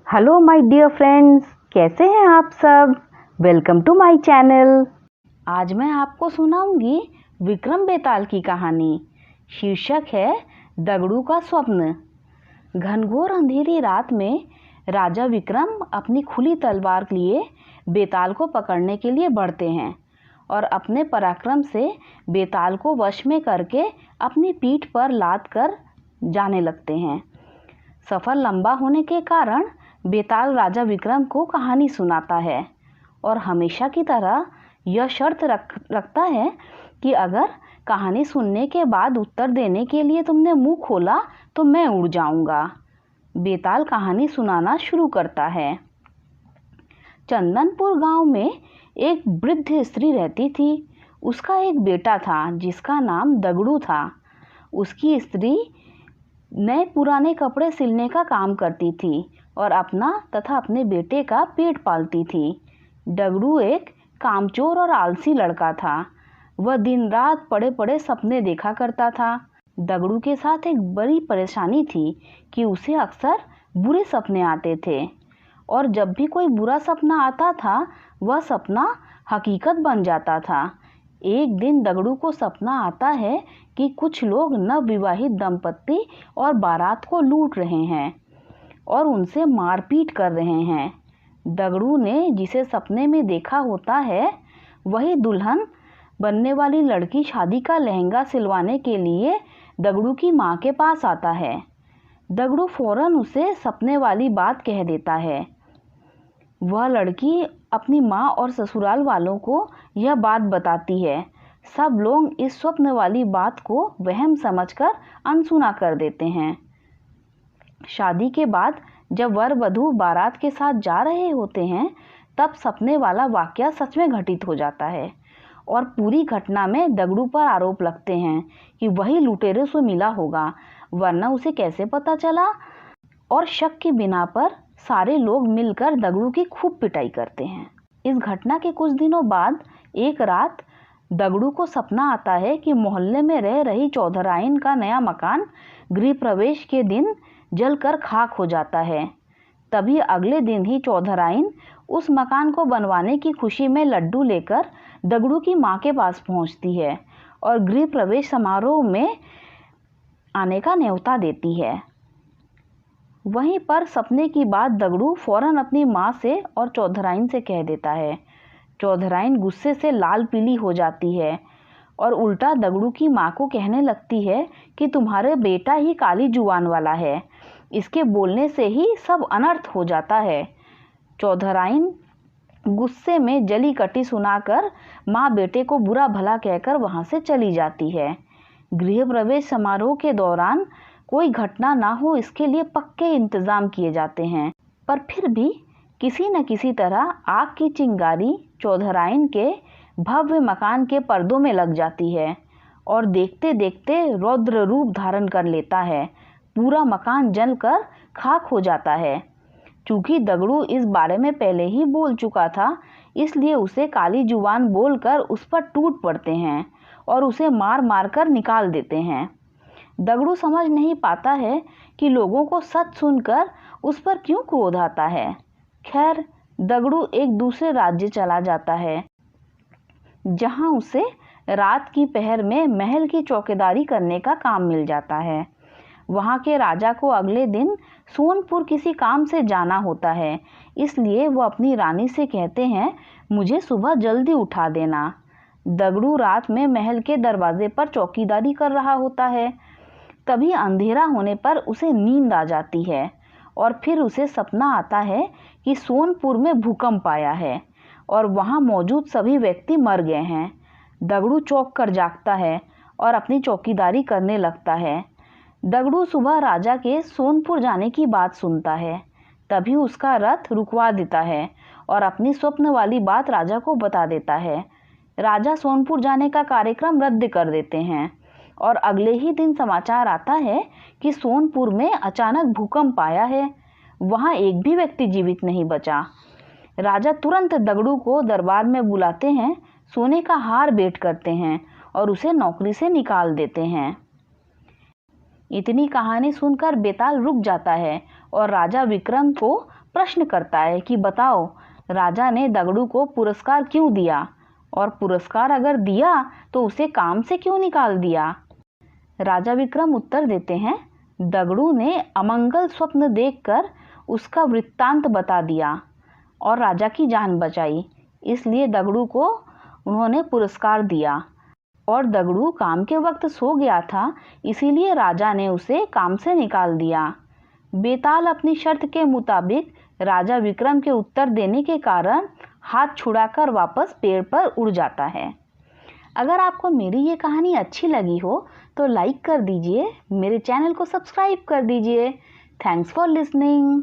Hello my dear friends, कैसे हैं आप सब। Welcome to my channel. आज मैं आपको सुनाऊंगी विक्रम बेताल की कहानी। शीर्षक है दगड़ू का स्वप्न। घनघोर अंधेरी रात में राजा विक्रम अपनी खुली तलवार लिए बेताल को पकड़ने के लिए बढ़ते हैं और अपने पराक्रम से बेताल को वश में करके अपनी पीठ पर लाद कर जाने लगते हैं। सफ़र लंबा होने के कारण बेताल राजा विक्रम को कहानी सुनाता है और हमेशा की तरह यह शर्त रखता है कि अगर कहानी सुनने के बाद उत्तर देने के लिए तुमने मुंह खोला तो मैं उड़ जाऊंगा। बेताल कहानी सुनाना शुरू करता है। चंदनपुर गांव में एक वृद्ध स्त्री रहती थी। उसका एक बेटा था जिसका नाम दगड़ू था। उसकी स्त्री नए पुराने कपड़े सिलने का काम करती थी और अपना तथा अपने बेटे का पेट पालती थी। दगड़ू एक कामचोर और आलसी लड़का था। वह दिन रात पड़े पड़े सपने देखा करता था। दगड़ू के साथ एक बड़ी परेशानी थी कि उसे अक्सर बुरे सपने आते थे और जब भी कोई बुरा सपना आता था वह सपना हकीकत बन जाता था। एक दिन दगड़ू को सपना आता है कि कुछ लोग नवविवाहित दंपत्ति और बारात को लूट रहे हैं और उनसे मारपीट कर रहे हैं। दगड़ू ने जिसे सपने में देखा होता है वही दुल्हन बनने वाली लड़की शादी का लहंगा सिलवाने के लिए दगड़ू की माँ के पास आता है। दगड़ू फौरन उसे सपने वाली बात कह देता है। वह लड़की अपनी माँ और ससुराल वालों को यह बात बताती है। सब लोग इस स्वप्न वाली बात को वहम समझकर अनसुना कर देते हैं। शादी के बाद जब वर वधू बारात के साथ जा रहे होते हैं तब सपने वाला वाकया सच में घटित हो जाता है और पूरी घटना में दगड़ू पर आरोप लगते हैं कि वही लुटेरे से मिला होगा, वरना उसे कैसे पता चला। और शक की बिना पर सारे लोग मिलकर दगड़ू की खूब पिटाई करते हैं। इस घटना के कुछ दिनों बाद एक रात दगड़ू को सपना आता है कि मोहल्ले में रह रही चौधराइन का नया मकान गृह प्रवेश के दिन जलकर खाक हो जाता है। तभी अगले दिन ही चौधराइन उस मकान को बनवाने की खुशी में लड्डू लेकर दगड़ू की माँ के पास पहुँचती है और गृह प्रवेश समारोह में आने का न्योता देती है। वहीं पर सपने की बात दगड़ू फौरन अपनी माँ से और चौधराइन से कह देता है। चौधराइन गुस्से से लाल पीली हो जाती है और उल्टा दगड़ू की माँ को कहने लगती है कि तुम्हारे बेटा ही काली जुबान वाला है, इसके बोलने से ही सब अनर्थ हो जाता है। चौधराइन गुस्से में जली कटी सुनाकर माँ बेटे को बुरा भला कहकर वहाँ से चली जाती है। गृह प्रवेश समारोह के दौरान कोई घटना ना हो इसके लिए पक्के इंतजाम किए जाते हैं, पर फिर भी किसी न किसी तरह आग की चिंगारी चौधराइन के भव्य मकान के पर्दों में लग जाती है और देखते देखते रौद्र रूप धारण कर लेता है। पूरा मकान जलकर खाक हो जाता है। चूंकि दगड़ू इस बारे में पहले ही बोल चुका था, इसलिए उसे काली जुबान बोलकर उस पर टूट पड़ते हैं और उसे मार मार कर निकाल देते हैं। दगड़ू समझ नहीं पाता है कि लोगों को सच सुनकर उस पर क्यों क्रोध आता है। खैर, दगड़ू एक दूसरे राज्य चला जाता है जहां उसे रात की पहर में महल की चौकीदारी करने का काम मिल जाता है। वहां के राजा को अगले दिन सोनपुर किसी काम से जाना होता है, इसलिए वो अपनी रानी से कहते हैं, मुझे सुबह जल्दी उठा देना। दगड़ू रात में महल के दरवाजे पर चौकीदारी कर रहा होता है। तभी अंधेरा होने पर उसे नींद आ जाती है और फिर उसे सपना आता है कि सोनपुर में भूकंप आया है और वहां मौजूद सभी व्यक्ति मर गए हैं। दगड़ू चौंक कर जागता है और अपनी चौकीदारी करने लगता है। दगड़ू सुबह राजा के सोनपुर जाने की बात सुनता है। तभी उसका रथ रुकवा देता है और अपनी स्वप्न वाली बात राजा को बता देता है। राजा सोनपुर जाने का कार्यक्रम रद्द कर देते हैं और अगले ही दिन समाचार आता है कि सोनपुर में अचानक भूकंप आया है। वहां एक भी व्यक्ति जीवित नहीं बचा। राजा तुरंत दगड़ू को दरबार में बुलाते हैं, सोने का हार भेंट करते हैं और उसे नौकरी से निकाल देते हैं। इतनी कहानी सुनकर बेताल रुक जाता है और राजा विक्रम को प्रश्न करता है कि बताओ राजा ने दगड़ू को पुरस्कार क्यों दिया, और पुरस्कार अगर दिया तो उसे काम से क्यों निकाल दिया। राजा विक्रम उत्तर देते हैं, दगड़ू ने अमंगल स्वप्न देखकर उसका वृत्तांत बता दिया और राजा की जान बचाई, इसलिए दगड़ू को उन्होंने पुरस्कार दिया। और दगड़ू काम के वक्त सो गया था, इसीलिए राजा ने उसे काम से निकाल दिया। बेताल अपनी शर्त के मुताबिक राजा विक्रम के उत्तर देने के कारण हाथ छुड़ाकर वापस पेड़ पर उड़ जाता है। अगर आपको मेरी ये कहानी अच्छी लगी हो तो लाइक कर दीजिए, मेरे चैनल को सब्सक्राइब कर दीजिए। Thanks for listening.